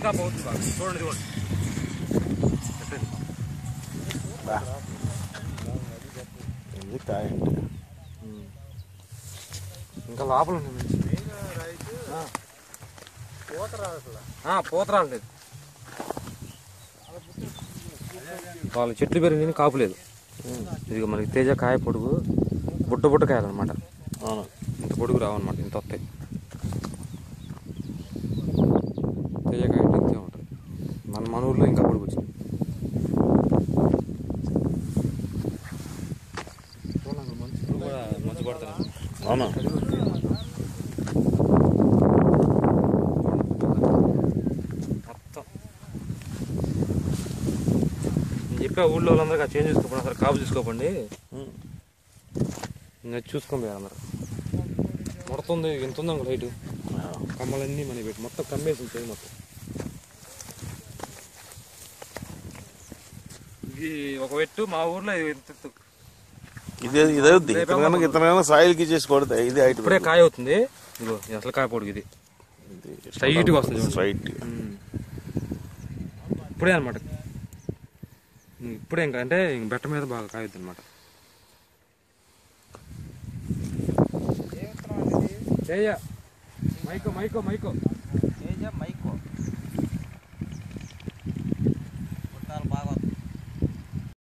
కాపు అవుతుంది బాగా. చూడండి కూడా కాయ ఇంకా లోపల పూత రాలేదు. వాళ్ళ చెట్లు పెరిగింది కాపు లేదు. ఇది మనకి తేజ కాయ పొడుగు బుట్ట బుట్ట కాయాలన్నమాట. ఇంత పొడుగు రావన్నమాట, ఇంత వస్తాయి. తేజ కాయ అంటే ఇంతే ఉంటుంది. మన ఊర్లో ఇంకా పొడుగు వచ్చింది. మంచు పడతాను. అవునా మొత్తం నేను చెప్పా ఊళ్ళో వాళ్ళందరికీ ఆ చేంజ్ చేసుకోండి, అసలు కాపు చూసుకోకండి. నేను చూసుకొని పోయారు అందరు. మొడుతుంది ఎంత ఉందా హైట్, కమ్మలన్నీ మన పెట్టి మొత్తం కమ్మేసింది చేయి మొత్తం. ఇది ఒక పెట్టు మా ఊర్లో ఇతనైనా సాయిల్కి చేసి కొడతాయి. ఇది హైట్ ఇప్పుడే కాయ అవుతుంది. ఇదిగో అసలు కాయ పొడుగు ఇది స్ట్రైట్గా వస్తుంది. స్ట్రైట్ ఇప్పుడే అనమాట. ఇప్పుడే ఇంకా అంటే బెట్ట మీద బాగా కాయొద్దు అనమాట. మైకో మైకో మైకో